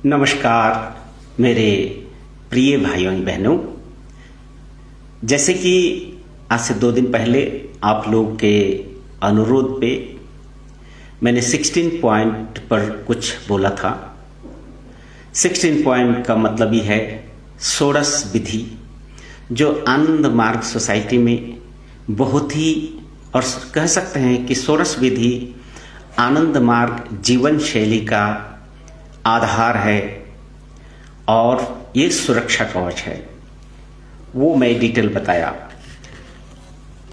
नमस्कार मेरे प्रिय भाइयों और बहनों। जैसे कि आज से 2 दिन पहले आप लोग के अनुरोध पे मैंने 16 पॉइंट पर कुछ बोला था। 16 पॉइंट का मतलब ही है षोडश विधि, जो आनंद मार्ग सोसाइटी में बहुत ही, और कह सकते हैं कि षोडश विधि आनंद मार्ग जीवन शैली का आधार है और ये सुरक्षा कवच है। वो मैं डिटेल बताया।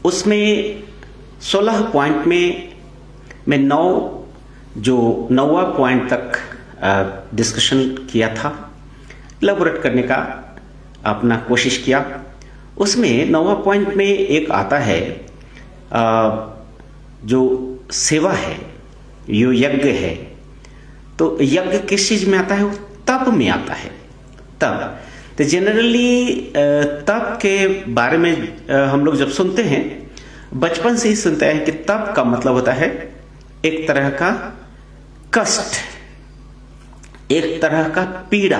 उसमें 16 पॉइंट में मैं 9वां पॉइंट तक डिस्कशन किया था, इलैबोरेट करने का अपना कोशिश किया। उसमें 9वां पॉइंट में एक आता है जो सेवा है, यो यज्ञ है। तो यज्ञ किस चीज में आता है? वो तप में आता है। तप तो जनरली तप के बारे में हम लोग जब सुनते हैं, बचपन से ही सुनते हैं कि तप का मतलब होता है एक तरह का कष्ट, एक तरह का पीड़ा।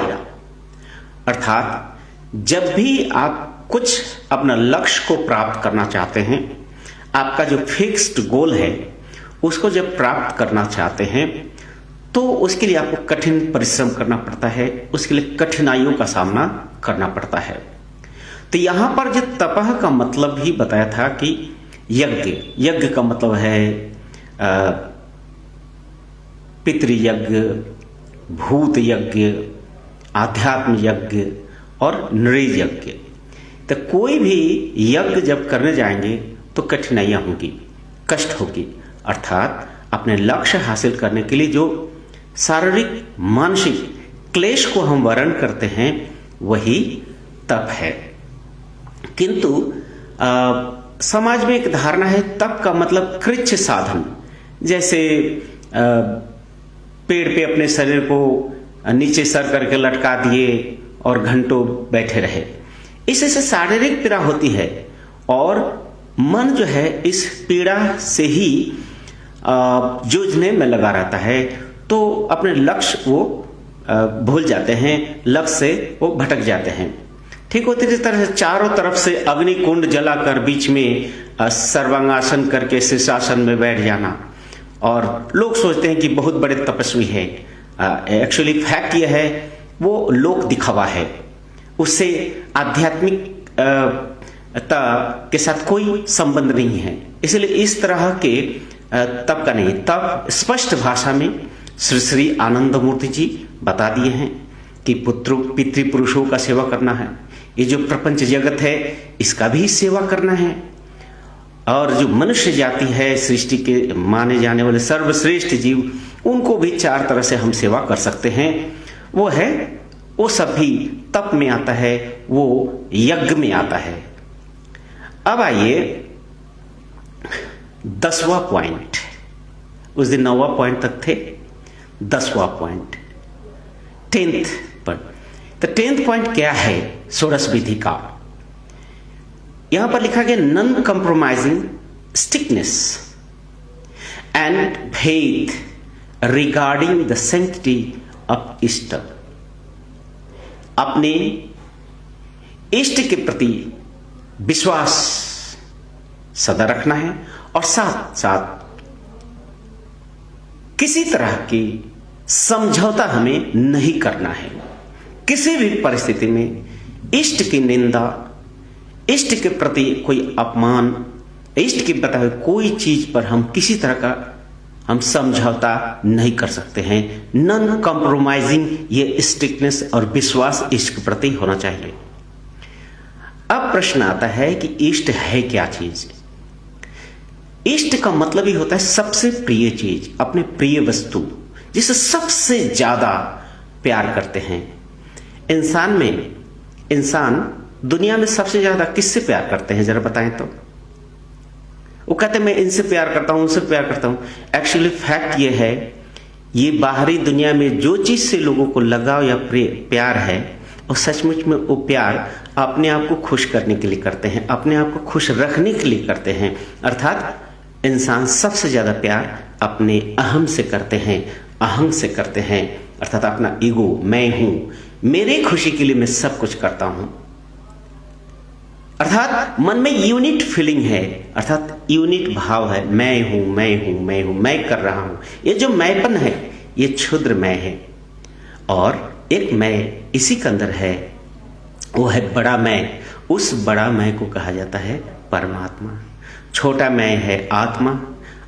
अर्थात जब भी आप कुछ अपना लक्ष्य को प्राप्त करना चाहते हैं, आपका जो फिक्स्ड गोल है उसको जब प्राप्त करना चाहते हैं, तो उसके लिए आपको कठिन परिश्रम करना पड़ता है, उसके लिए कठिनाइयों का सामना करना पड़ता है। तो यहां पर जो तपह का मतलब ही बताया था कि यज्ञ का मतलब है पितृयज्ञ, भूत यज्ञ, आध्यात्म यज्ञ और नृ यज्ञ। तो कोई भी यज्ञ जब करने जाएंगे तो कठिनाइयां होंगी, कष्ट होगी। अर्थात अपने लक्ष्य हासिल करने के लिए जो शारीरिक मानसिक क्लेश को हम वर्ण करते हैं, वही तप है। किंतु समाज में एक धारणा है तप का मतलब कृच्छ साधन, जैसे पेड़ पे अपने शरीर को नीचे सर करके लटका दिए और घंटों बैठे रहे। इससे शारीरिक पीड़ा होती है और मन जो है इस पीड़ा से ही जूझने में लगा रहता है, तो अपने लक्ष्य वो भूल जाते हैं, लक्ष्य से वो भटक जाते हैं। ठीक होती इस तरह से चारों तरफ से अग्नि कुंड जलाकर बीच में सर्वांगासन करके शीर्षासन में बैठ जाना, और लोग सोचते हैं कि बहुत बड़े तपस्वी है। एक्चुअली फैक्ट ये है वो लोक दिखावा है, उससे आध्यात्मिकता के साथ कोई संबंध नहीं है। इसलिए इस तरह के तप का नहीं। तप स्पष्ट भाषा में श्री आनंद मूर्ति जी बता दिए हैं कि पितृपुरुषों का सेवा करना है। ये जो प्रपंच जगत है इसका भी सेवा करना है, और जो मनुष्य जाति है, सृष्टि के माने जाने वाले सर्वश्रेष्ठ जीव, उनको भी 4 तरह से हम सेवा कर सकते हैं। वो सब भी तप में आता है, वो यज्ञ में आता है। अब आइए 10वां पॉइंट। उस दिन 9वां पॉइंट तक थे, 10वां पॉइंट 10th पॉइंट। तो 10th पॉइंट क्या है षोडश विधि का? यहां पर लिखा गया non compromising stickiness and faith regarding the sanctity of इष्ट। अपने इष्ट के प्रति विश्वास सदा रखना है और साथ साथ किसी तरह की समझौता हमें नहीं करना है। किसी भी परिस्थिति में इष्ट की निंदा, इष्ट के प्रति कोई अपमान, इष्ट की बताए कोई चीज पर हम किसी तरह का हम समझौता नहीं कर सकते हैं। नॉन कॉम्प्रोमाइजिंग ये स्ट्रिक्टनेस और विश्वास इष्ट के प्रति होना चाहिए। अब प्रश्न आता है कि इष्ट है क्या चीज? इष्ट का मतलब ही होता है सबसे प्रिय चीज, अपने प्रिय वस्तु, जिसे सबसे ज्यादा प्यार करते हैं। इंसान दुनिया में सबसे ज्यादा किससे प्यार करते हैं, जरा बताएं तो? वो कहते हैं मैं इनसे प्यार करता हूं, उनसे प्यार करता हूं। एक्चुअली फैक्ट ये है, ये बाहरी दुनिया में जो चीज से लोगों को लगाव या प्यार है, और सचमुच में वो प्यार अपने आप को खुश करने के लिए करते हैं, अपने आप को खुश रखने के लिए करते हैं। अर्थात इंसान सबसे ज्यादा प्यार अपने अहम से करते हैं, अहंग से करते हैं, अर्थात अपना ईगो, मैं हूं, मेरे खुशी के लिए मैं सब कुछ करता हूं, अर्थात मन में यूनिट फीलिंग है, अर्थात यूनिट भाव है, मैं हूं, मैं हूं, मैं हूं, मैं कर रहा हूं। ये जो मैंपन है ये क्षुद्र मैं है, और एक मैं इसी के अंदर है, वो है बड़ा मैं। उस बड़ा मैं को कहा जाता है परमात्मा। छोटा मैं है आत्मा,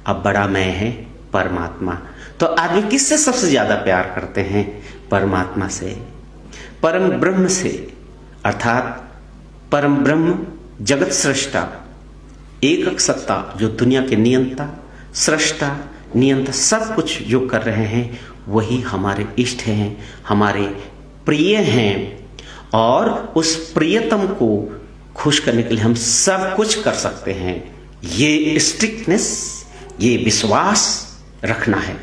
अब बड़ा मैं है परमात्मा। तो आदमी किससे सबसे ज्यादा प्यार करते हैं? परमात्मा से, परम ब्रह्म से, अर्थात परम ब्रह्म जगत सृष्टा, एकक सत्ता, जो दुनिया के नियंता, सृष्टा, नियंता, सब कुछ जो कर रहे हैं वही हमारे इष्ट हैं, हमारे प्रिय हैं। और उस प्रियतम को खुश करने के लिए हम सब कुछ कर सकते हैं। ये स्ट्रिक्टनेस, ये विश्वास रखना है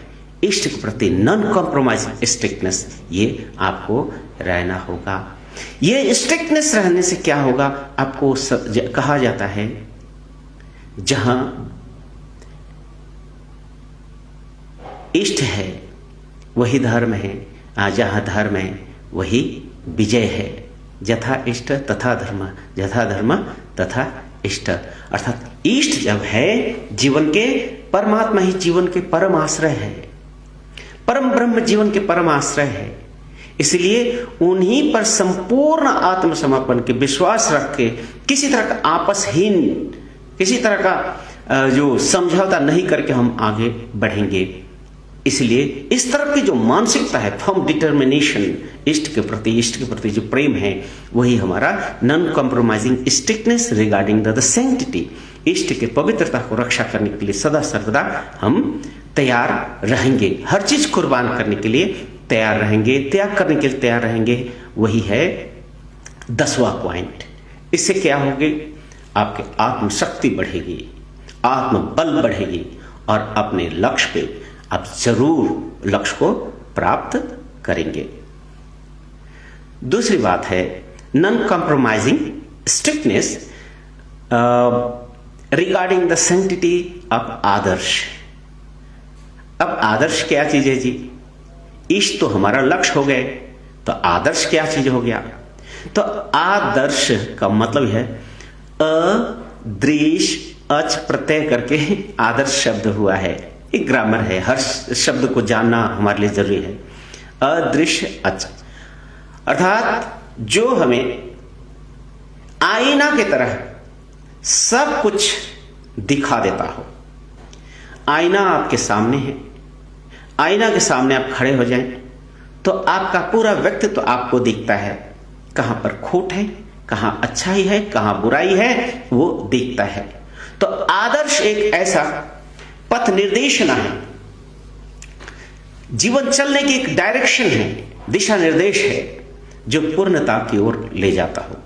इष्ट के प्रति, नॉन कॉम्प्रोमाइजिंग स्ट्रिक्टनेस, ये आपको रहना होगा। ये स्ट्रिक्टनेस रहने से क्या होगा? आपको कहा जाता है जहां इष्ट है वही धर्म है, जहां धर्म है वही विजय है। यथा इष्ट तथा धर्म, यथा धर्म तथा इष्ट, अर्थात इष्ट जब है जीवन के, परमात्मा ही जीवन के परम आश्रय है, परम ब्रह्म जीवन के परम आश्रय है। इसलिए उन्हीं पर संपूर्ण आत्मसमर्पण के विश्वास रख के किसी तरह का आपसहीन, किसी तरह का जो समझौता नहीं करके हम आगे बढ़ेंगे। इसलिए इस तरह की जो मानसिकता है, फर्म डिटर्मिनेशन, इष्ट के प्रति जो प्रेम है, वही हमारा non compromising strictness regarding the sanctity, इष्ट के पवित्रता को रक्षा करने के लिए सदा सर्वदा हम तैयार रहेंगे, हर चीज कुर्बान करने के लिए तैयार रहेंगे, त्याग करने के लिए तैयार रहेंगे। वही है 10वां पॉइंट। इससे क्या होगी? आपके आत्मशक्ति बढ़ेगी, आत्मबल बढ़ेगी, और अपने लक्ष्य पे आप जरूर लक्ष्य को प्राप्त करेंगे। दूसरी बात है non compromising strictness regarding the sanctity of आदर्श। अब आदर्श क्या चीज है जी? इष्ट तो हमारा लक्ष्य हो गए, तो आदर्श क्या चीज हो गया? तो आदर्श का मतलब है अदृश अच प्रत्यय करके आदर्श शब्द हुआ है। एक ग्रामर है, हर शब्द को जानना हमारे लिए जरूरी है। अदृश्य अच, अर्थात जो हमें आईना की तरह सब कुछ दिखा देता हो। आईना आपके सामने है, आईना के सामने आप खड़े हो जाएं तो आपका पूरा व्यक्तित्व तो आपको दिखता है, कहां पर खोट है, कहां अच्छाई है, कहां बुराई है, वो दिखता है। तो आदर्श एक ऐसा पथ निर्देशना है, जीवन चलने की एक डायरेक्शन है, दिशा निर्देश है, जो पूर्णता की ओर ले जाता हो।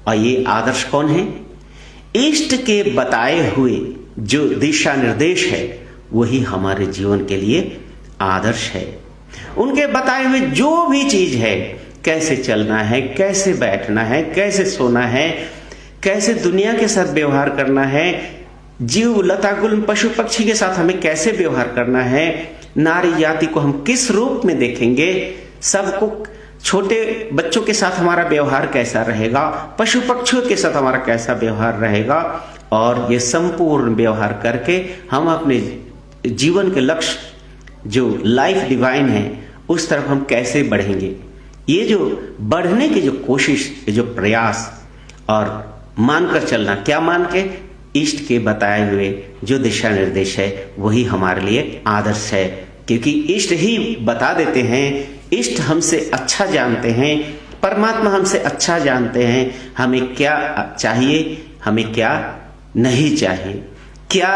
और ये आदर्श कौन है? इष्ट के बताए हुए जो दिशा निर्देश है वही हमारे जीवन के लिए आदर्श है। उनके बताए हुए जो भी चीज है, कैसे चलना है, कैसे बैठना है, कैसे सोना है, कैसे दुनिया के साथ व्यवहार करना है, जीव लता गुल्म पशु पक्षी के साथ हमें कैसे व्यवहार करना है, नारी जाति को हम किस रूप में देखेंगे, सबको, छोटे बच्चों के साथ हमारा व्यवहार कैसा रहेगा, पशु पक्षियों के साथ हमारा कैसा व्यवहार रहेगा, और ये संपूर्ण व्यवहार करके हम अपने जीवन के लक्ष्य जो लाइफ डिवाइन है उस तरफ हम कैसे बढ़ेंगे। ये जो बढ़ने की जो कोशिश, जो प्रयास, और मानकर चलना, क्या मान के? इष्ट के बताए हुए जो दिशा निर्देश है वही हमारे लिए आदर्श है। क्योंकि इष्ट ही बता देते हैं, इष्ट हमसे अच्छा जानते हैं, परमात्मा हमसे अच्छा जानते हैं हमें क्या चाहिए, हमें क्या नहीं चाहिए, क्या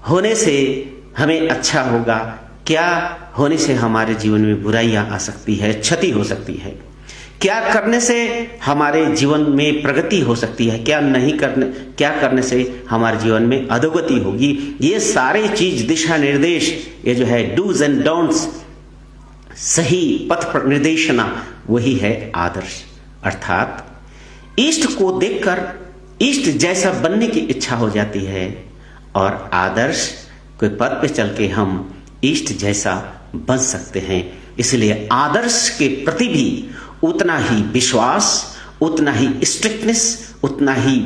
होने से हमें अच्छा होगा, क्या होने से हमारे जीवन में बुराइयां आ सकती है, क्षति हो सकती है, क्या करने से हमारे जीवन में प्रगति हो सकती है, क्या करने से हमारे जीवन में अधोगति होगी। ये सारे चीज, दिशा निर्देश, ये जो है डूज एंड डोंट्स, सही पथ निर्देशना, वही है आदर्श। अर्थात इष्ट को देखकर इष्ट जैसा बनने की इच्छा हो जाती है, और आदर्श कोई पथ पे चल के हम इष्ट जैसा बन सकते हैं। इसलिए आदर्श के प्रति भी उतना ही विश्वास, उतना ही स्ट्रिक्टनेस, उतना ही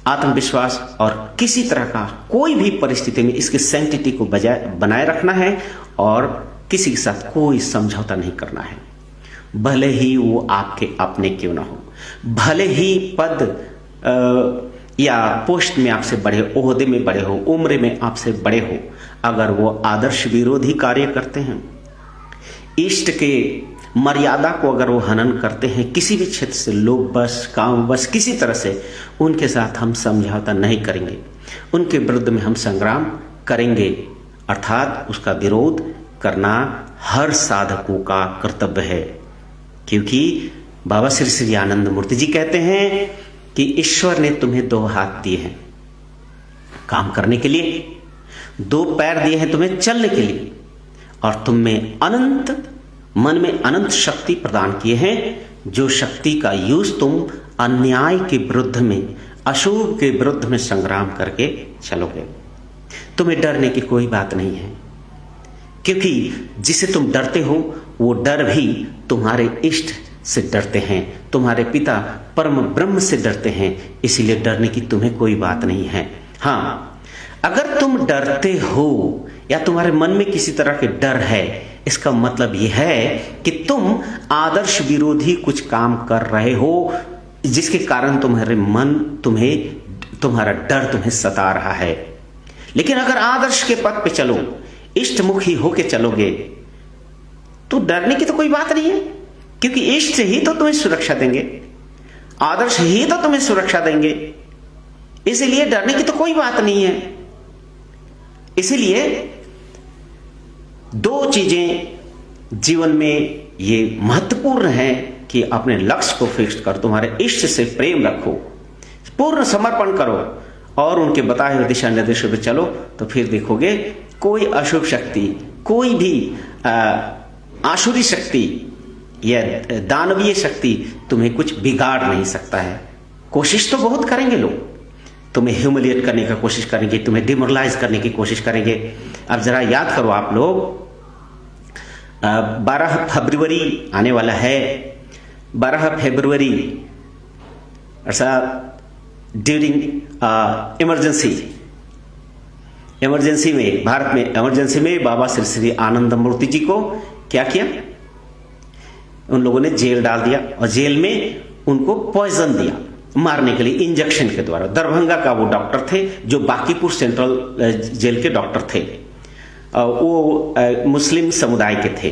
आत्मविश्वास और किसी तरह का कोई भी परिस्थिति में इसकी सैंक्टिटी को बनाए रखना है और किसी के साथ कोई समझौता नहीं करना है। भले ही वो आपके अपने क्यों ना हो, भले ही पद या पोस्ट में आपसे बड़े हो, ओहदे में बड़े हो, उम्र में आपसे बड़े हो, अगर वो आदर्श विरोधी कार्य करते हैं, इष्ट के मर्यादा को अगर वो हनन करते हैं किसी भी क्षेत्र से, लोग बस काम बस किसी तरह से, उनके साथ हम समझौता नहीं करेंगे, उनके विरुद्ध में हम संग्राम करेंगे। अर्थात उसका विरोध करना हर साधकों का कर्तव्य है, क्योंकि बाबा श्री श्री आनंद मूर्ति जी कहते हैं कि ईश्वर ने तुम्हें 2 हाथ दिए हैं काम करने के लिए, 2 पैर दिए हैं तुम्हें चलने के लिए, और तुम में अनंत मन में अनंत शक्ति प्रदान किए हैं, जो शक्ति का यूज तुम अन्याय के विरुद्ध में, अशुभ के विरुद्ध में संग्राम करके चलोगे। तुम्हें डरने की कोई बात नहीं है, क्योंकि जिसे तुम डरते हो वो डर भी तुम्हारे इष्ट से डरते हैं, तुम्हारे पिता परम ब्रह्म से डरते हैं, इसीलिए डरने की तुम्हें कोई बात नहीं है। हाँ, अगर तुम डरते हो या तुम्हारे मन में किसी तरह के डर है, इसका मतलब यह है कि तुम आदर्श विरोधी कुछ काम कर रहे हो, जिसके कारण तुम्हारे मन तुम्हारा डर तुम्हें सता रहा है। लेकिन अगर आदर्श के पथ पे चलो, इष्टमुखी होके चलोगे, तो डरने की तो कोई बात नहीं है, क्योंकि इष्ट ही तो तुम्हें सुरक्षा देंगे, आदर्श ही तो तुम्हें सुरक्षा देंगे, इसलिए डरने की तो कोई बात नहीं है। इसलिए 2 चीजें जीवन में ये महत्वपूर्ण है कि अपने लक्ष्य को फिक्स करो, तुम्हारे इष्ट से प्रेम रखो, पूर्ण समर्पण करो और उनके बताए हुए दिशा निर्देशों पर चलो, तो फिर देखोगे कोई अशुभ शक्ति, कोई भी आसुरी शक्ति या दानवीय शक्ति तुम्हें कुछ बिगाड़ नहीं सकता है। कोशिश तो बहुत करेंगे लोग, तुम्हें ह्यूमिलिएट करने का कोशिश करेंगे, तुम्हें डिमोरलाइज करने की कोशिश करेंगे। अब जरा याद करो आप लोग, 12 फरवरी आने वाला है, 12 फरवरी अर्थात ड्यूरिंग इमरजेंसी में, भारत में इमरजेंसी में बाबा श्री श्री आनंद मूर्ति जी को क्या किया, उन लोगों ने जेल डाल दिया और जेल में उनको पॉइजन दिया मारने के लिए इंजेक्शन के द्वारा। दरभंगा का वो डॉक्टर थे जो बांकीपुर सेंट्रल जेल के डॉक्टर थे, वो मुस्लिम समुदाय के थे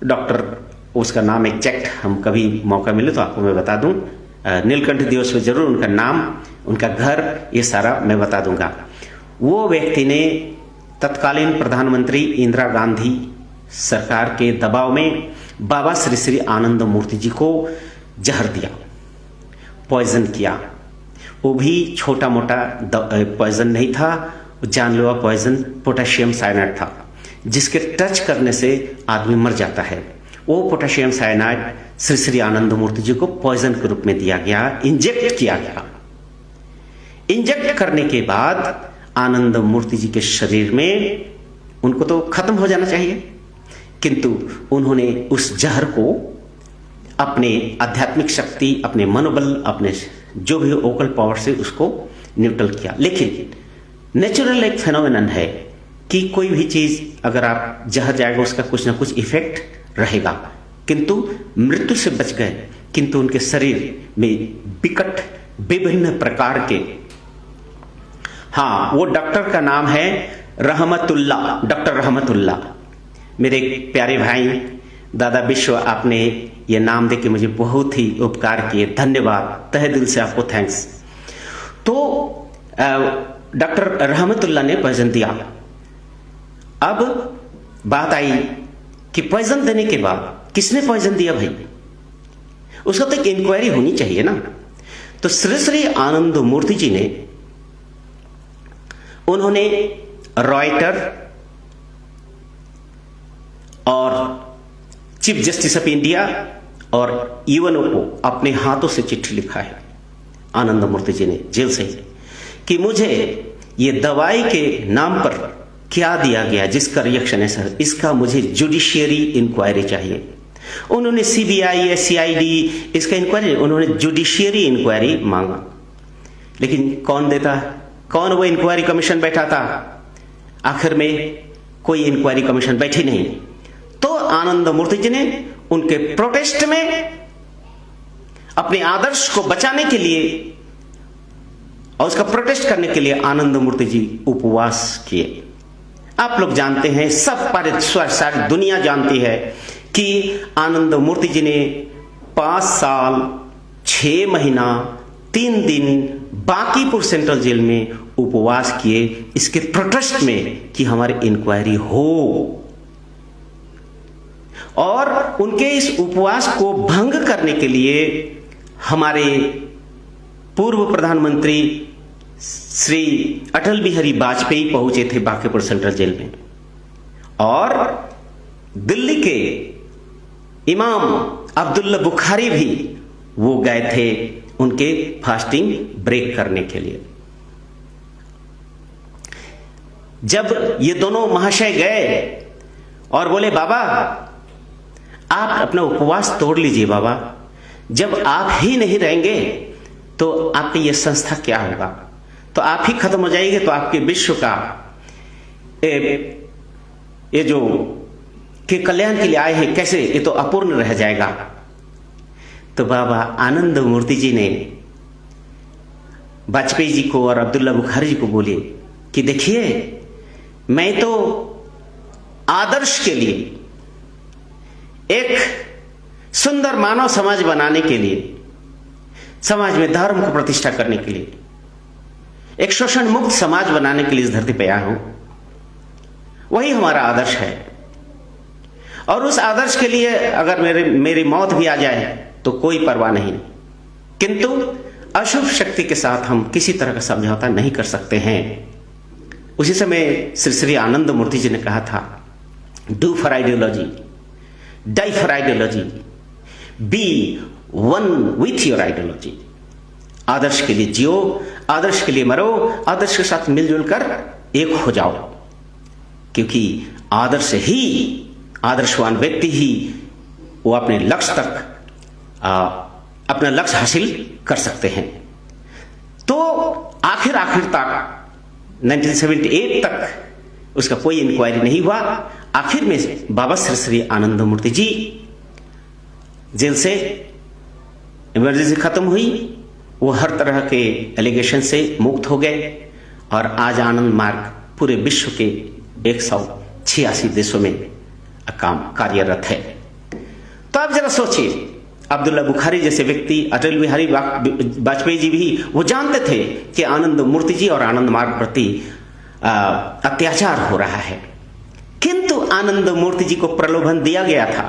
डॉक्टर, उसका नाम एग्जैक्ट हम कभी मौका मिले तो आपको मैं बता दूं, नीलकंठ दिवस में जरूर उनका नाम, उनका घर, ये सारा मैं बता दूंगा। वो व्यक्ति ने तत्कालीन प्रधानमंत्री इंदिरा गांधी सरकार के दबाव में बाबा श्री श्री आनंद मूर्ति जी को जहर दिया, पॉइजन किया। वो भी छोटा मोटा पॉइजन नहीं था, जानलेवा पॉइजन पोटेशियम साइनाइड था, जिसके टच करने से आदमी मर जाता है। वो पोटेशियम साइनाइड श्री श्री आनंद मूर्ति जी को पॉइजन के रूप में दिया गया, इंजेक्ट किया गया। इंजेक्ट करने के बाद आनंद मूर्ति जी के शरीर में, उनको तो खत्म हो जाना चाहिए, किंतु उन्होंने उस जहर को अपने आध्यात्मिक शक्ति, अपने मनोबल, अपने जो भी ओकल पावर से उसको न्यूट्रल किया। लेकिन नेचुरल एक फेनोमेनन है कि कोई भी चीज अगर आप जहर जाएगा उसका कुछ ना कुछ इफेक्ट रहेगा, किंतु मृत्यु से बच गए, किंतु उनके शरीर में विकट विभिन्न प्रकार के, हाँ वो डॉक्टर का नाम है रहमतुल्ला, डॉक्टर रहमतुल्ला। मेरे प्यारे भाई दादा विश्व, आपने ये नाम देके मुझे बहुत ही उपकार किए, धन्यवाद, तहे दिल से आपको थैंक्स। तो डॉक्टर रहमतुल्ला ने पॉइजन दिया। अब बात आई कि पॉइजन देने के बाद किसने पॉइजन दिया भाई, उसका तो एक इंक्वायरी होनी चाहिए ना। तो श्री श्री आनंद मूर्ति जी ने, उन्होंने रॉयटर और चीफ जस्टिस ऑफ इंडिया और यूएनओ को अपने हाथों से चिट्ठी लिखा है आनंद मूर्ति जी ने जेल से, कि मुझे ये दवाई के नाम पर क्या दिया गया जिसका रिएक्शन है सर, इसका मुझे जुडिशियरी इंक्वायरी चाहिए। उन्होंने सीबीआई, सीआईडी इसका इंक्वायरी, उन्होंने जुडिशियरी इंक्वायरी मांगा, लेकिन कौन देता, कौन वो इंक्वायरी कमीशन बैठा था? आखिर में कोई इंक्वायरी कमीशन बैठी नहीं। तो आनंद मूर्ति जी ने उनके प्रोटेस्ट में अपने आदर्श को बचाने के लिए और उसका प्रोटेस्ट करने के लिए आनंद मूर्ति जी उपवास किए। आप लोग जानते हैं, सब सारी दुनिया जानती है कि आनंद मूर्ति जी ने 5 साल 6 महीना 3 दिन बांकीपुर सेंट्रल जेल में उपवास किए इसके प्रोटेस्ट में कि हमारी इंक्वायरी हो। और उनके इस उपवास को भंग करने के लिए हमारे पूर्व प्रधानमंत्री श्री अटल बिहारी वाजपेयी पहुंचे थे बांकीपुर सेंट्रल जेल में, और दिल्ली के इमाम अब्दुल्ला बुखारी भी वो गए थे उनके फास्टिंग ब्रेक करने के लिए। जब ये दोनों महाशय गए और बोले, बाबा आप अपना उपवास तोड़ लीजिए बाबा, जब आप ही नहीं रहेंगे तो आपकी ये संस्था क्या होगा, तो आप ही खत्म हो जाएंगे, तो आपके विश्व का ये जो के कल्याण के लिए आए हैं कैसे, ये तो अपूर्ण रह जाएगा। तो बाबा आनंद मूर्ति जी ने वाजपेयी जी को और अब्दुल्ला बुखारी जी को बोले कि देखिए, मैं तो आदर्श के लिए, एक सुंदर मानव समाज बनाने के लिए, समाज में धर्म को प्रतिष्ठा करने के लिए, एक शोषण मुक्त समाज बनाने के लिए इस धरती पे आया हूं। वही हमारा आदर्श है, और उस आदर्श के लिए अगर मेरी मौत भी आ जाए तो कोई परवाह नहीं, किंतु अशुभ शक्ति के साथ हम किसी तरह का समझौता नहीं कर सकते हैं। उसी समय श्री श्री आनंद मूर्ति जी ने कहा था, do for ideology, die for ideology, be one with your ideology. आदर्श के लिए जियो, आदर्श के लिए मरो, आदर्श के साथ मिलजुल कर एक हो जाओ, क्योंकि आदर्श ही, आदर्शवान व्यक्ति ही वो अपने लक्ष्य तक अपना लक्ष्य हासिल कर सकते हैं। तो आखिर तक 1978 तक उसका कोई इंक्वायरी नहीं हुआ। आखिर में बाबा श्री श्री आनंद मूर्ति जी जेल से इमरजेंसी खत्म हुई, वो हर तरह के एलिगेशन से मुक्त हो गए, और आज आनंद मार्ग पूरे विश्व के 186 देशों में काम कार्यरत है। तो आप जरा सोचिए, अब्दुल्ला बुखारी जैसे व्यक्ति, अटल बिहारी वाजपेयी जी भी वो जानते थे कि आनंद मूर्ति जी और आनंद मार्ग प्रति अत्याचार हो रहा है, किंतु आनंद मूर्ति जी को प्रलोभन दिया गया था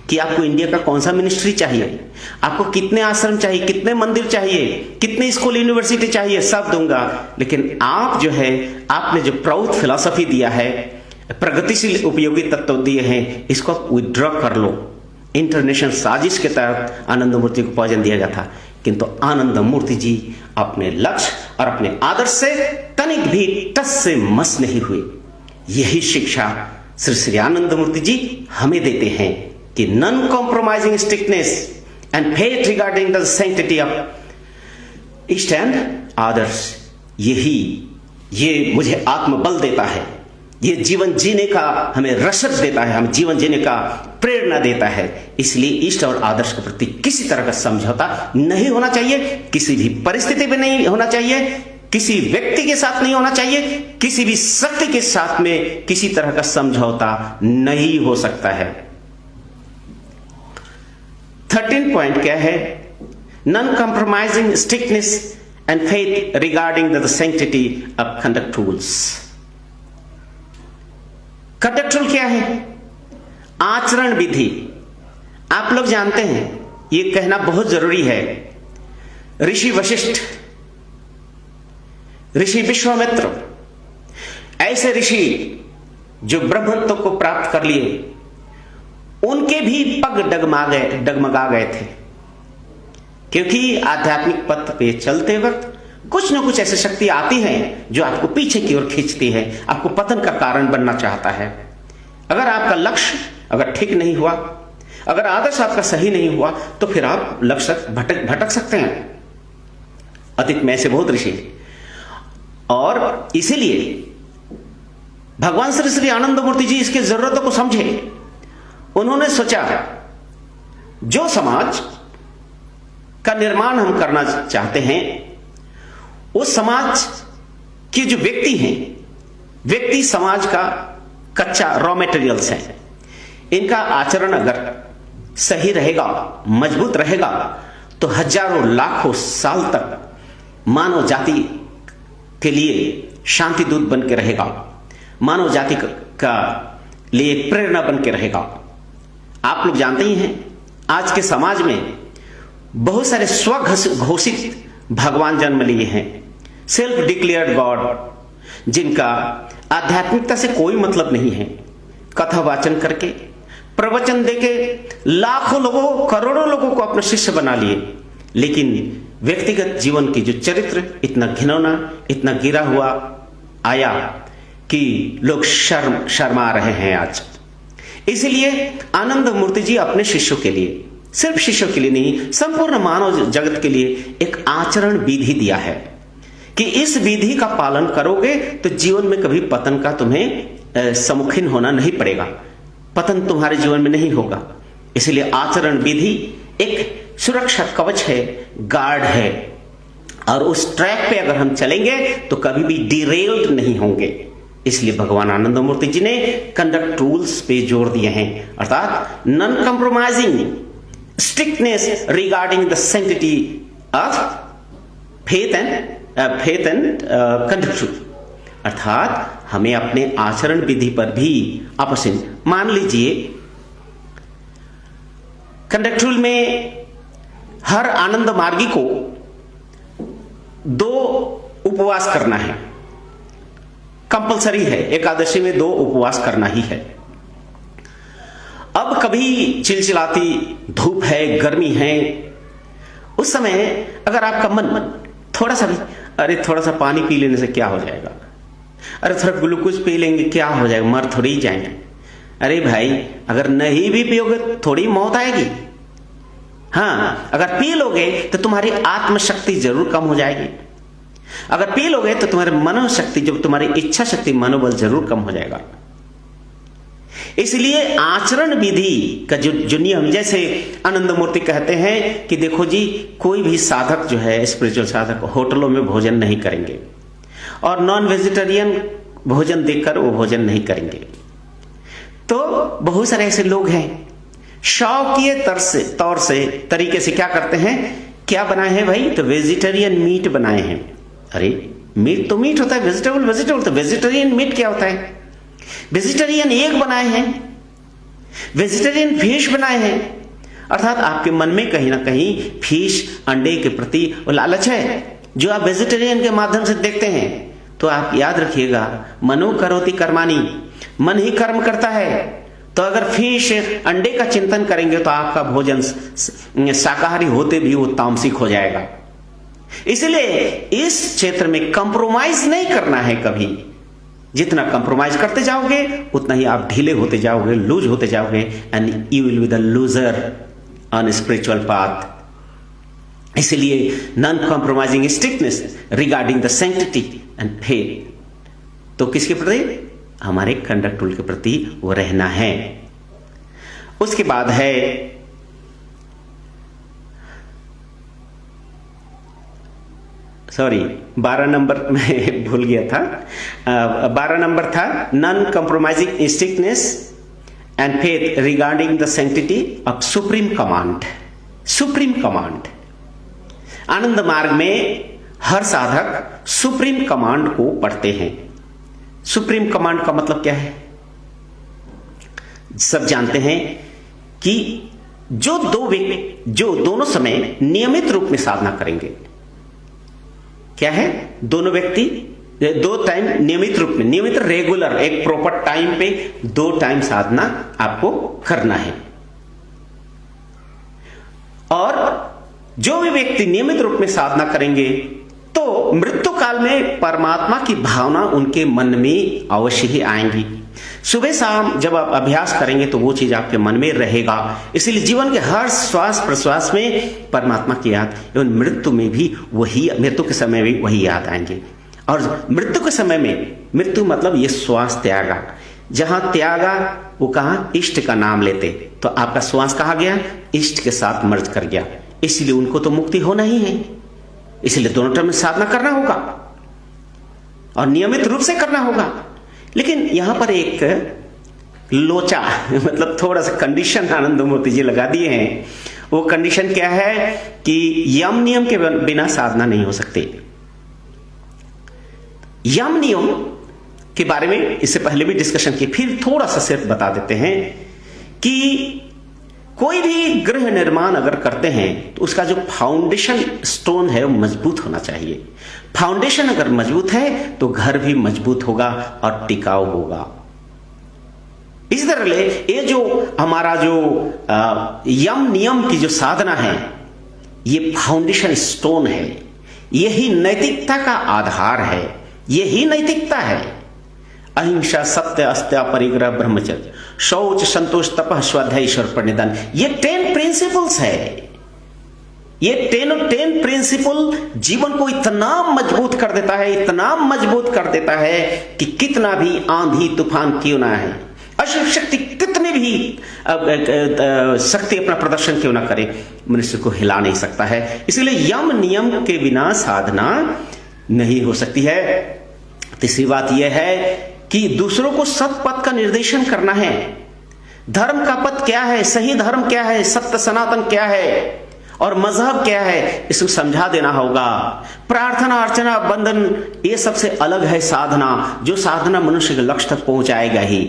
कि आपको इंडिया का कौन सा मिनिस्ट्री चाहिए, आपको कितने आश्रम चाहिए, कितने मंदिर चाहिए, कितने स्कूल यूनिवर्सिटी चाहिए, सब दूंगा, लेकिन आप जो है, आपने जो प्राउड फिलॉसफी दिया है, प्रगतिशील उपयोगी तत्व दिए हैं, इसको आप विड्रॉ कर लो। इंटरनेशनल साजिश के तहत आनंद मूर्ति को पॉइजन दिया गया था, किंतु आनंद मूर्ति जी अपने लक्ष्य और अपने आदर्श से तनिक भी टस से मस नहीं हुए। यही शिक्षा श्री श्री आनंद मूर्ति जी हमें देते हैं कि non compromising strictness and faith regarding the sanctity of stand आदर्श, ये मुझे आत्मबल देता है, ये जीवन जीने का हमें रसद देता है, हमें जीवन जीने का प्रेरणा देता है। इसलिए इष्ट और आदर्श के प्रति किसी तरह का समझौता नहीं होना चाहिए, किसी भी परिस्थिति में नहीं होना चाहिए, किसी व्यक्ति के साथ नहीं होना चाहिए, किसी भी शक्ति के साथ में किसी तरह का समझौता नहीं हो सकता है। 13 पॉइंट क्या है? Non compromising strictness and faith regarding the sanctity of conduct rules. Conduct rule क्या है? आचरण विधि। आप लोग जानते हैं, ये कहना बहुत जरूरी है, ऋषि वशिष्ठ, ऋषि विश्वामित्र, ऐसे ऋषि जो ब्रह्मत्व को प्राप्त कर लिए, उनके भी पग डगमगा गए थे, क्योंकि आध्यात्मिक पथ पे चलते वक्त कुछ ना कुछ ऐसी शक्ति आती है जो आपको पीछे की ओर खींचती है, आपको पतन का कारण बनना चाहता है। अगर आपका लक्ष्य अगर ठीक नहीं हुआ, अगर आदर्श आपका सही नहीं हुआ, तो फिर आप लक्ष्य भटक सकते हैं। अतीत में ऐसे बहुत ऋषि, और इसीलिए भगवान श्री श्री आनंद मूर्ति जी इसकी जरूरतों को समझे। उन्होंने सोचा जो समाज का निर्माण हम करना चाहते हैं, उस समाज के जो व्यक्ति हैं, व्यक्ति समाज का कच्चा रॉ मटेरियल्स हैं, इनका आचरण अगर सही रहेगा, मजबूत रहेगा, तो हजारों लाखों साल तक मानव जाति के लिए शांति दूत बन के रहेगा, मानव जाति का लिए प्रेरणा बन के रहेगा। आप लोग जानते ही हैं आज के समाज में बहुत सारे स्वघोषित भगवान जन्म लिए हैं, सेल्फ डिक्लेयर्ड गॉड, जिनका आध्यात्मिकता से कोई मतलब नहीं है। कथा वाचन करके, प्रवचन देके लाखों लोगों, करोड़ों लोगों को अपना शिष्य बना लिए, लेकिन व्यक्तिगत जीवन की जो चरित्र इतना घिनौना, इतना गिरा हुआ आया कि लोग शर्मा रहे हैं आज। इसलिए आनंद मूर्ति जी अपने शिष्यों के लिए, सिर्फ शिष्यों के लिए नहीं, संपूर्ण मानव जगत के लिए एक आचरण विधि दिया है कि इस विधि का पालन करोगे तो जीवन में कभी पतन का तुम्हें सम्मुखीन होना नहीं पड़ेगा, पतन तुम्हारे जीवन में नहीं होगा। इसलिए आचरण विधि एक सुरक्षा कवच है, गार्ड है, और उस ट्रैक पे अगर हम चलेंगे तो कभी भी डिरेल्ड नहीं होंगे। इसलिए भगवान आनंद मूर्ति जी ने कंडक्ट रूल्स पे जोर दिए हैं, अर्थात non compromising strictness regarding the sanctity of faith and conduct rule, अर्थात हमें अपने आचरण विधि पर भी आपस मान लीजिए कंडक्ट रूल में हर आनंद मार्गी को 2 उपवास करना है, कंपलसरी है, एकादशी में 2 उपवास करना ही है। अब कभी चिलचिलाती धूप है, गर्मी है, उस समय अगर आपका मन थोड़ा सा भी, अरे थोड़ा सा पानी पी लेने से क्या हो जाएगा, अरे थोड़ा ग्लूकोज पी लेंगे क्या हो जाएगा, मर थोड़ी ही जाएंगे। अरे भाई अगर नहीं भी पियोगे थोड़ी मौत आएगी। हाँ, अगर पी लोगे तो तुम्हारी आत्मशक्ति जरूर कम हो जाएगी, अगर पी लोगे तो तुम्हारी मनोशक्ति, जो तुम्हारी इच्छा शक्ति, मनोबल जरूर कम हो जाएगा। इसलिए आचरण विधि का जो नियम, जैसे आनंद मूर्ति कहते हैं कि देखो जी, कोई भी साधक जो है, स्पिरिचुअल साधक, होटलों में भोजन नहीं करेंगे और नॉन वेजिटेरियन भोजन देकर वो भोजन नहीं करेंगे। तो बहुत सारे ऐसे लोग हैं शौकिये तौर से तरीके से क्या करते हैं, क्या बनाए हैं भाई, तो वेजिटेरियन मीट बनाए हैं। अरे मीट तो मीट होता है, वेजिटेबल तो वेजिटेरियन मीट क्या होता है। वेजिटेरियन एग बनाए हैं, वेजिटेरियन फिश बनाए हैं, अर्थात आपके मन में कहीं ना कहीं फिश, अंडे के प्रति वो लालच है जो आप वेजिटेरियन के माध्यम से देखते हैं। तो आप याद रखिएगा, मनो करोति कर्माणि, मन ही कर्म करता है। तो अगर फिश, अंडे का चिंतन करेंगे तो आपका भोजन शाकाहारी होते भी वो तामसिक हो जाएगा। इसलिए इस क्षेत्र में कंप्रोमाइज नहीं करना है कभी। जितना कंप्रोमाइज करते जाओगे उतना ही आप ढीले होते जाओगे, लूज होते जाओगे, and you will be the loser on spiritual path. इसलिए non compromising strictness regarding the sanctity and faith, तो किसके प्रति, हमारे कंडक्ट रूल के प्रति वो रहना है। उसके बाद है सॉरी 12 नंबर में भूल गया था, 12 नंबर था non compromising strictness and faith regarding the sanctity of supreme command. Supreme command, Ananda Marga में हर साधक सुप्रीम कमांड को पढ़ते हैं। सुप्रीम कमांड का मतलब क्या है, सब जानते हैं कि जो दोनों समय नियमित रूप में साधना करेंगे, क्या है, दोनों व्यक्ति 2 टाइम नियमित रूप में, नियमित रेगुलर, एक प्रॉपर टाइम पे 2 टाइम साधना आपको करना है। और जो भी व्यक्ति नियमित रूप में साधना करेंगे तो मृत्यु काल में परमात्मा की भावना उनके मन में अवश्य ही आएंगी। सुबह शाम जब आप अभ्यास करेंगे तो वो चीज आपके मन में रहेगा। इसलिए जीवन के हर श्वास प्रश्वास में परमात्मा की याद, एवं मृत्यु में भी वही, मृत्यु के समय भी वही याद आएंगे। और मृत्यु के समय में, मृत्यु मतलब ये श्वास त्यागा, जहां त्यागा वो कहा इष्ट का नाम लेते, तो आपका श्वास कहा गया इष्ट के साथ मर्ज कर गया। इसलिए उनको तो मुक्ति होना ही है, इसलिए दोनों टाइम में साधना करना होगा और नियमित रूप से करना होगा। लेकिन यहां पर एक लोचा मतलब थोड़ा सा कंडीशन आनंदमूर्ति जी लगा दिए हैं। वो कंडीशन क्या है कि यम नियम के बिना साधना नहीं हो सकती। यम नियम के बारे में इससे पहले भी डिस्कशन की, फिर थोड़ा सा सिर्फ बता देते हैं कि कोई भी गृह निर्माण अगर करते हैं तो उसका जो फाउंडेशन स्टोन है वो मजबूत होना चाहिए। फाउंडेशन अगर मजबूत है तो घर भी मजबूत होगा और टिकाऊ होगा। इस तरह ये जो हमारा जो यम नियम की जो साधना है, ये फाउंडेशन स्टोन है, यही नैतिकता का आधार है, यही नैतिकता है। अहिंसा, सत्य, अस्त्य, परिग्रह, ब्रह्मचर्य, शौच, संतोष, तप, स्वाध्याय, ईश्वर प्रणिधान, ये 10 प्रिंसिपल्स है। ये 10 प्रिंसिपल जीवन को इतना मजबूत कर देता है, इतना मजबूत कर देता है कि कितना भी आंधी तूफान क्यों ना है, अशुभ शक्ति कितने भी शक्ति अपना प्रदर्शन क्यों ना करे, मनुष्य को हिला नहीं सकता है। इसलिए यम नियम के बिना साधना नहीं हो सकती है। तीसरी बात यह है कि दूसरों को सत पथ का निर्देशन करना है। धर्म का पथ क्या है, सही धर्म क्या है, सत्य सनातन क्या है और मजहब क्या है, इसको समझा देना होगा। प्रार्थना, अर्चना, बंधन, ये सबसे अलग है साधना, जो साधना मनुष्य के लक्ष्य तक पहुंचाएगा ही।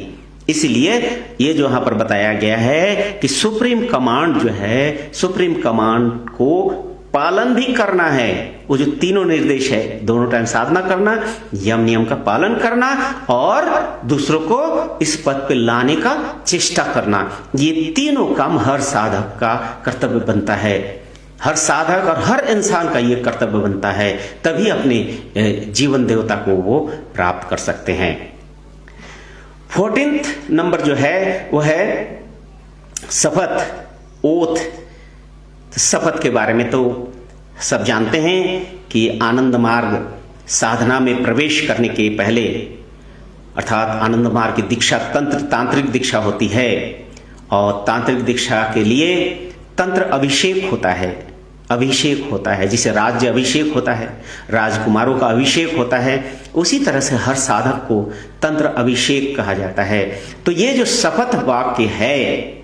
इसलिए ये जो यहां पर बताया गया है कि सुप्रीम कमांड जो है, सुप्रीम कमांड को पालन भी करना है। वो जो तीनों निर्देश है, दोनों टाइम साधना करना, यम नियम का पालन करना और दूसरों को इस पद पे लाने का चेष्टा करना, ये तीनों काम हर साधक का कर्तव्य बनता है। हर साधक और हर इंसान का ये कर्तव्य बनता है, तभी अपने जीवन देवता को वो प्राप्त कर सकते हैं। 14th नंबर जो है वो है शपथ, ओथ। शपथ के बारे में तो सब जानते हैं कि आनंद मार्ग साधना में प्रवेश करने के पहले, अर्थात आनंद मार्ग की दीक्षा तांत्रिक दीक्षा होती है और तांत्रिक दीक्षा के लिए तंत्र अभिषेक होता है, अभिषेक होता है, जिसे राज्य अभिषेक होता है, राजकुमारों का अभिषेक होता है। उसी तरह से हर साधक को तंत्र अभिषेक कहा जाता है। तो ये जो शपथ वाक्य है,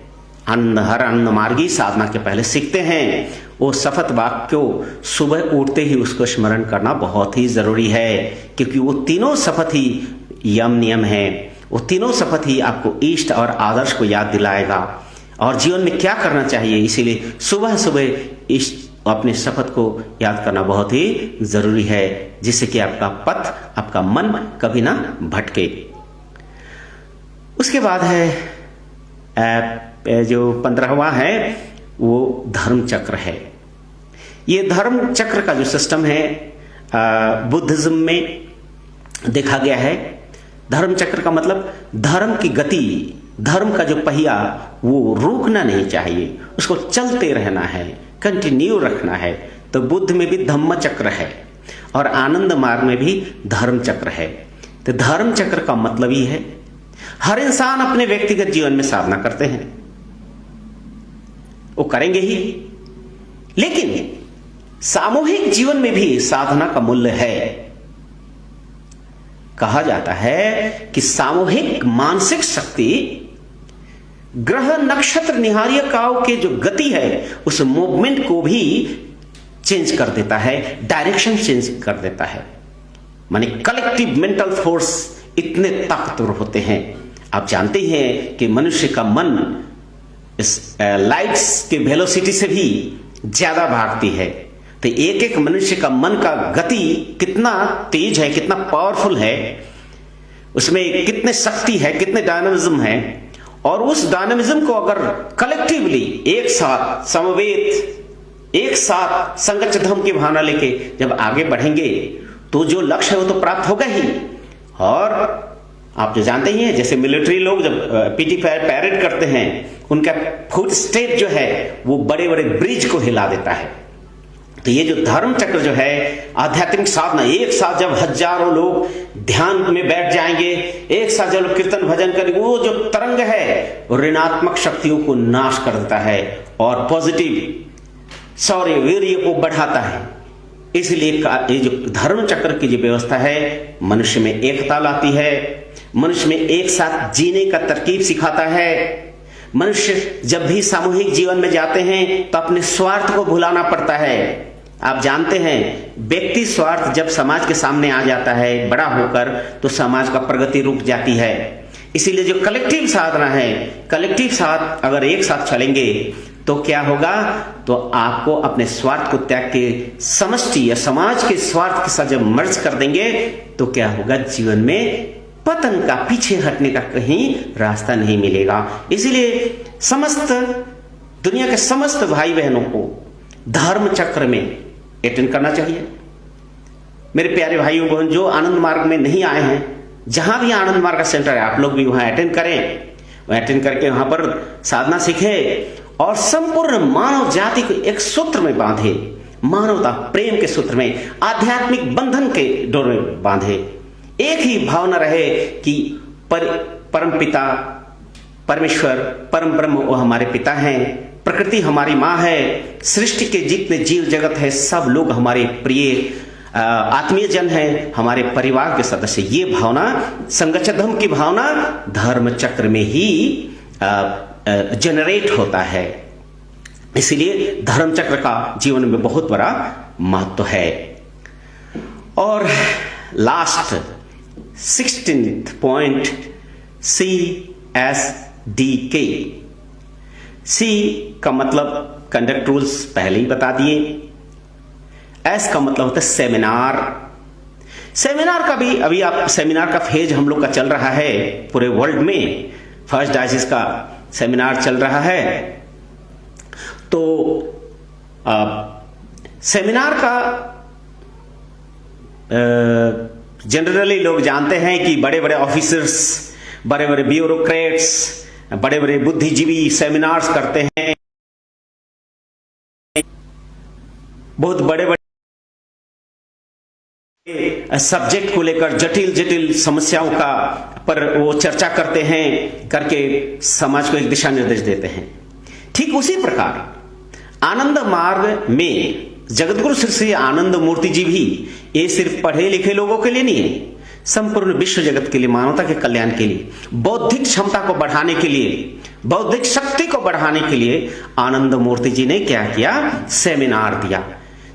हर आनंद मार्गी साधना के पहले सीखते हैं, वो शपथ वाक्य को सुबह उठते ही उसको स्मरण करना बहुत ही जरूरी है, क्योंकि वो तीनों शपथ ही यम नियम है। वो तीनों शपथ ही आपको इष्ट और आदर्श को याद दिलाएगा और जीवन में क्या करना चाहिए। इसीलिए सुबह सुबह इष्ट अपने शपथ को याद करना बहुत ही जरूरी है, जिससे कि आपका पथ, आपका मन कभी ना भटके। उसके बाद है जो 15वां है वो धर्म चक्र है। ये धर्म चक्र का जो सिस्टम है बुद्धिज्म में देखा गया है। धर्म चक्र का मतलब धर्म की गति, धर्म का जो पहिया वो रुकना नहीं चाहिए, उसको चलते रहना है, कंटिन्यू रखना है। तो बुद्ध में भी धम्म चक्र है और आनंद मार्ग में भी धर्म चक्र है। तो धर्म चक्र का मतलब ही है हर इंसान अपने व्यक्तिगत जीवन में साधना करते हैं, वो करेंगे ही, लेकिन सामूहिक जीवन में भी साधना का मूल्य है। कहा जाता है कि सामूहिक मानसिक शक्ति ग्रह नक्षत्र निहारिकाओं के जो गति है उस मूवमेंट को भी चेंज कर देता है, डायरेक्शन चेंज कर देता है। माने कलेक्टिव मेंटल फोर्स इतने ताकतवर होते हैं। आप जानते हैं कि मनुष्य का मन इस लाइट्स के वेलोसिटी से भी ज्यादा भागती है। तो एक एक मनुष्य का मन का गति कितना तेज है, कितना पावरफुल है, उसमें कितने शक्ति है, कितने डायनामिज्म है। और उस डायनामिज्म को अगर कलेक्टिवली एक साथ समवेत एक साथ संगच्छ धम की भावना लेके जब आगे बढ़ेंगे तो जो लक्ष्य है वो तो प्राप्त होगा ही। और आप जो जानते ही हैं, जैसे मिलिट्री लोग जब पीटी पैरेड करते हैं, उनका फुट स्टेप जो है वो बड़े बड़े ब्रिज को हिला देता है। तो ये जो धर्म चक्र जो है, आध्यात्मिक साधना, एक साथ जब हजारों लोग ध्यान में बैठ जाएंगे, एक साथ जब लोग कीर्तन भजन करेंगे, वो जो तरंग है वो ऋणात्मक शक्तियों को नाश कर देता है और पॉजिटिव शौर्य वीर्य को बढ़ाता है। इसलिए ये जो धर्म चक्र की जो व्यवस्था है, मनुष्य में एकता लाती है, मनुष्य में एक साथ जीने का तरकीब सिखाता है। मनुष्य जब भी सामूहिक जीवन में जाते हैं तो अपने स्वार्थ को भुलाना पड़ता है। आप जानते हैं, व्यक्ति स्वार्थ जब समाज के सामने आ जाता है बड़ा होकर, तो समाज का प्रगति रुक जाती है। इसीलिए जो कलेक्टिव साधना है, कलेक्टिव साथ अगर एक साथ चलेंगे तो क्या होगा, तो आपको अपने स्वार्थ को त्याग के समष्टि या समाज के स्वार्थ के साथ जब मर्ज कर देंगे तो क्या होगा, जीवन में पतन का, पीछे हटने का कहीं रास्ता नहीं मिलेगा। इसीलिए समस्त दुनिया के समस्त भाई बहनों को धर्म चक्र में अटेंड करना चाहिए। मेरे प्यारे भाइयों बहन जो आनंद मार्ग में नहीं आए हैं, जहां भी आनंद मार्ग का सेंटर है, आप लोग भी वहां अटेंड करें, वहां अटेंड करके वहां पर साधना सीखें और संपूर्ण मानव जाति को एक सूत्र में बांधे, मानवता प्रेम के सूत्र में, आध्यात्मिक बंधन के डोर में बांधे। एक ही भावना रहे कि परम पिता परमेश्वर परम ब्रह्म वो हमारे पिता हैं, प्रकृति हमारी माँ है, सृष्टि के जितने जीव जगत है सब लोग हमारे प्रिय आत्मीय जन हैं, हमारे परिवार के सदस्य। ये भावना, संगच्छ धम की भावना धर्म चक्र में ही जनरेट होता है। इसलिए धर्म चक्र का जीवन में बहुत बड़ा महत्व है। और last 16th point, CSDK। C का मतलब कंडक्ट रूल्स पहले ही बता दिए। S का मतलब होता है सेमिनार। सेमिनार का भी अभी आप सेमिनार का फेज हम लोग का चल रहा है पूरे वर्ल्ड में। फर्स्ट डायसिस का सेमिनार चल रहा है। तो सेमिनार का जनरली लोग जानते हैं कि बड़े बड़े ऑफिसर्स, बड़े बड़े ब्यूरोक्रेट्स, बड़े बड़े बुद्धिजीवी सेमिनार्स करते हैं। बहुत बड़े बड़े सब्जेक्ट को लेकर जटिल जटिल समस्याओं का पर वो चर्चा करते हैं, करके समाज को एक दिशा निर्देश देते हैं। ठीक उसी प्रकार आनंद मार्ग में जगतगुरु श्री आनंद मूर्ति जी भी ये सिर्फ पढ़े लिखे लोगों के लिए नहीं है, संपूर्ण विश्व जगत के लिए, मानवता के कल्याण के लिए, बौद्धिक क्षमता को बढ़ाने के लिए, बौद्धिक शक्ति को बढ़ाने के लिए आनंद मूर्ति जी ने क्या किया, सेमिनार दिया।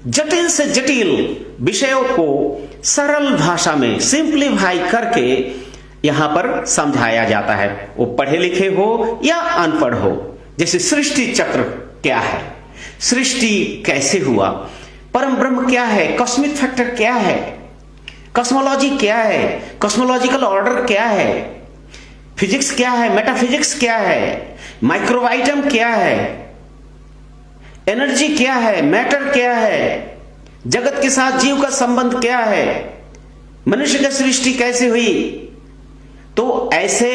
जटिल से जटिल विषयों को सरल भाषा में सिंप्लीफाई करके यहां पर समझाया जाता है, वो पढ़े लिखे हो या अनपढ़ हो। जैसे सृष्टि चक्र क्या है, सृष्टि कैसे हुआ, परम ब्रह्म क्या है, कॉस्मिक फैक्टर क्या है, कॉस्मोलॉजी क्या है, कॉस्मोलॉजिकल ऑर्डर क्या है, फिजिक्स क्या है, मेटाफिजिक्स क्या है, माइक्रोवाइटम क्या है, एनर्जी क्या है, मैटर क्या है, जगत के साथ जीव का संबंध क्या है, मनुष्य की सृष्टि कैसे हुई। तो ऐसे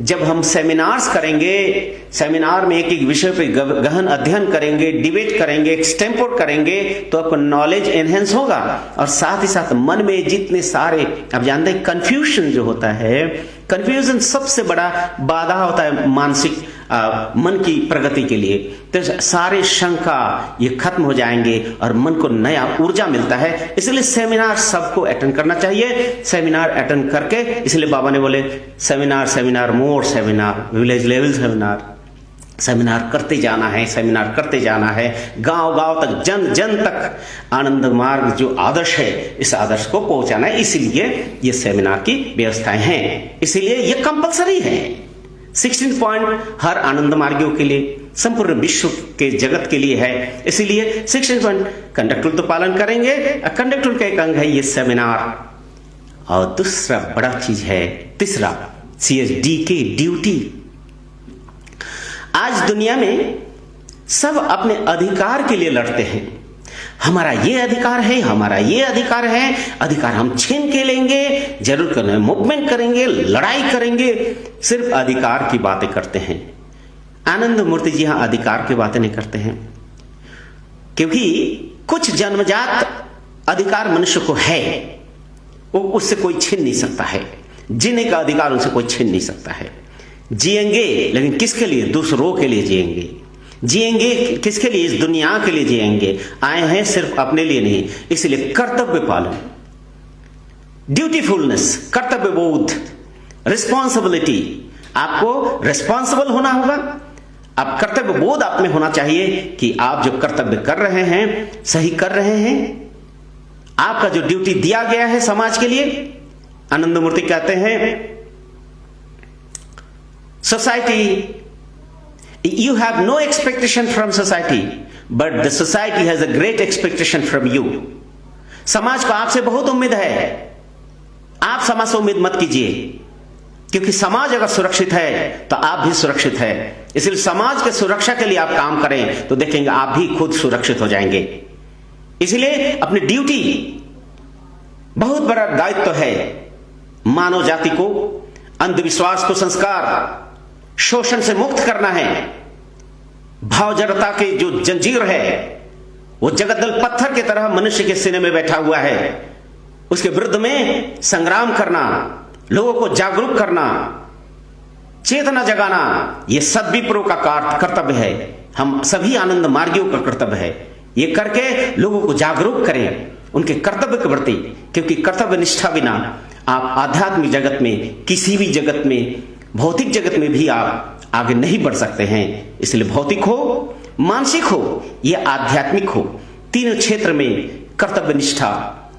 जब हम सेमिनार्स करेंगे, सेमिनार में एक एक विषय पे गहन अध्ययन करेंगे, डिबेट करेंगे, एक्सटेम्पोर करेंगे, तो आपका नॉलेज एनहेंस होगा। और साथ ही साथ मन में जितने सारे, आप जानते हैं कंफ्यूजन जो होता है, कंफ्यूजन सबसे बड़ा बाधा होता है मानसिक मन की प्रगति के लिए। तो सारे शंका ये खत्म हो जाएंगे और मन को नया ऊर्जा मिलता है। इसलिए सेमिनार सबको अटेंड करना चाहिए। सेमिनार अटेंड करके, इसलिए बाबा ने बोले seminar seminar more seminar, village level seminar, seminar करते जाना है, सेमिनार करते जाना है, गांव गांव तक, जन जन तक आनंद मार्ग जो आदर्श है, इस आदर्श को पहुंचाना है। इसीलिए ये सेमिनार की व्यवस्थाएं हैं, इसीलिए ये कंपलसरी है। 16 पॉइंट हर आनंद मार्गियों के लिए, संपूर्ण विश्व के जगत के लिए है। इसीलिए 16 पॉइंट कंडक्ट रूल तो पालन करेंगे। कंडक्ट रूल का एक अंग है ये सेमिनार। और दूसरा बड़ा चीज है, तीसरा CSDK ड्यूटी। आज दुनिया में सब अपने अधिकार के लिए लड़ते हैं। हमारा ये अधिकार है, हमारा ये अधिकार है, अधिकार हम छीन के लेंगे, जरूर करने मूवमेंट करेंगे, लड़ाई करेंगे, सिर्फ अधिकार की बातें करते हैं। आनंद मूर्ति जी यहां अधिकार की बातें नहीं करते हैं, क्योंकि कुछ जन्मजात अधिकार मनुष्य को है, वो उससे कोई छीन नहीं सकता है। जीने का अधिकार उनसे कोई छीन नहीं सकता है। जिएंगे, लेकिन किसके लिए? दूसरों के लिए जिएंगे। जिएंगे किसके लिए? इस दुनिया के लिए जिएंगे। आए हैं सिर्फ अपने लिए नहीं, इसलिए कर्तव्य पालन, ड्यूटीफुलनेस, कर्तव्य बोध, रिस्पॉन्सिबिलिटी, आपको रिस्पॉन्सिबल होना होगा। अब कर्तव्य बोध आप में होना चाहिए कि आप जो कर्तव्य कर रहे हैं सही कर रहे हैं। आपका जो ड्यूटी दिया गया है समाज के लिए, आनंद मूर्ति कहते हैं society, you have no expectation from society, but the society has a great expectation from you. समाज को आपसे बहुत उम्मीद है, आप समाज से उम्मीद मत कीजिए, क्योंकि समाज अगर सुरक्षित है तो आप भी सुरक्षित है। इसलिए समाज के सुरक्षा के लिए आप काम करें तो देखेंगे आप भी खुद सुरक्षित हो जाएंगे। इसलिए अपनी ड्यूटी, बहुत बड़ा दायित्व है मानव जाति को अंधविश्वास को संस्कार, शोषण से मुक्त करना है। भाव जड़ता के जो जंजीर है वो जगतदल पत्थर की तरह मनुष्य के सीने में बैठा हुआ है, उसके विरुद्ध में संग्राम करना, लोगों को जागरूक करना, चेतना जगाना, यह सद्विप्रो का कर्तव्य है। हम सभी आनंद मार्गियों का कर्तव्य है। ये करके लोगों को जागरूक करें उनके कर्तव्य के प्रति, क्योंकि कर्तव्य निष्ठा बिना आप आध्यात्मिक जगत में, किसी भी जगत में, भौतिक जगत में भी आप आगे नहीं बढ़ सकते हैं। इसलिए भौतिक हो, मानसिक हो या आध्यात्मिक हो, तीनों क्षेत्र में कर्तव्य निष्ठा,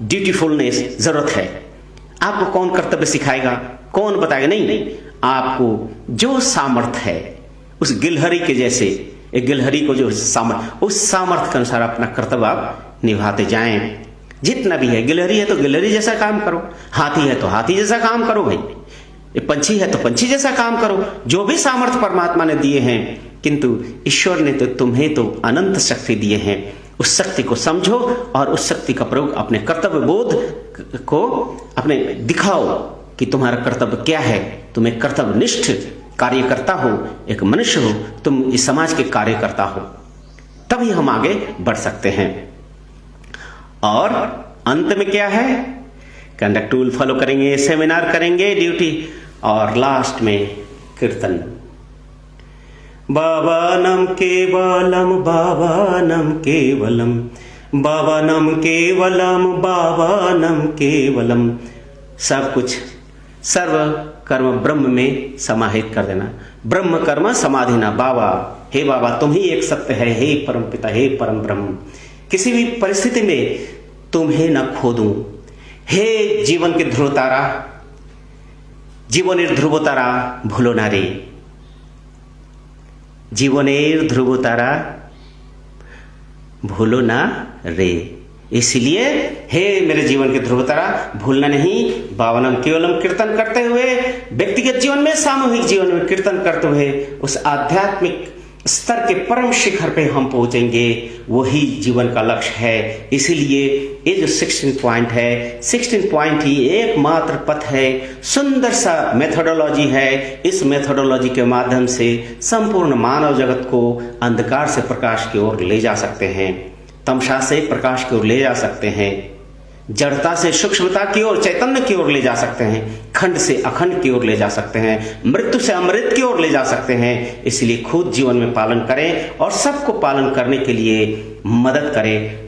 ड्यूटीफुलनेस जरूरत है। आपको कौन कर्तव्य सिखाएगा, कौन बताएगा? नहीं, आपको जो सामर्थ्य है उस गिलहरी के जैसे, एक गिलहरी को जो सामर्थ्य, उस सामर्थ्य के अनुसार अपना कर्तव्य आप निभाते जाएं। जितना भी है, गिलहरी है तो गिलहरी जैसा काम करो, हाथी है तो हाथी जैसा काम करो भाई, ये पंछी है तो पंछी जैसा काम करो। जो भी सामर्थ्य परमात्मा ने दिए हैं, किंतु ईश्वर ने तो तुम्हें तो अनंत शक्ति दिए हैं, उस शक्ति को समझो और उस शक्ति का प्रयोग अपने कर्तव्य बोध को अपने दिखाओ कि तुम्हारा कर्तव्य क्या है। तुम एक कर्तव्यनिष्ठ कार्यकर्ता हो, एक मनुष्य हो, तुम इस समाज के कार्यकर्ता हो, तभी हम आगे बढ़ सकते हैं। और अंत में क्या है? कंडक्ट टूल फॉलो करेंगे, सेमिनार करेंगे, ड्यूटी, और लास्ट में कीर्तन। बाबानम केवलम, बाबानम केवलम, बाबानम केवलम, बाबानम केवलम। सब कुछ सर्व कर्म ब्रह्म में समाहित कर देना। ब्रह्म कर्म समाधिना। बाबा, हे बाबा तुम ही एक सत्य है, हे परम पिता, हे परम ब्रह्म। किसी भी परिस्थिति में तुम्हें न खो दूं। हे जीवन के ध्रुव तारा, जीवनेर ध्रुव तारा भूलो ना रे, जीवनेर ध्रुव तारा भूलो ना रे। इसलिए हे मेरे जीवन के ध्रुव तारा भूलना नहीं। बावनम केवलम कीर्तन करते हुए, व्यक्तिगत जीवन में, सामूहिक जीवन में कीर्तन करते हुए उस आध्यात्मिक स्तर के परम शिखर पे हम पहुंचेंगे। वही जीवन का लक्ष्य है। इसीलिए ये जो 16 पॉइंट है, 16 पॉइंट ही एकमात्र पथ है, सुंदर सा मेथोडोलॉजी है। इस मेथोडोलॉजी के माध्यम से संपूर्ण मानव जगत को अंधकार से प्रकाश की ओर ले जा सकते हैं, तमसा से प्रकाश की ओर ले जा सकते हैं, जड़ता से सूक्ष्मता की ओर, चैतन्य की ओर ले जा सकते हैं, खंड से अखंड की ओर ले जा सकते हैं, मृत्यु से अमृत की ओर ले जा सकते हैं। इसलिए खुद जीवन में पालन करें और सबको पालन करने के लिए मदद करें।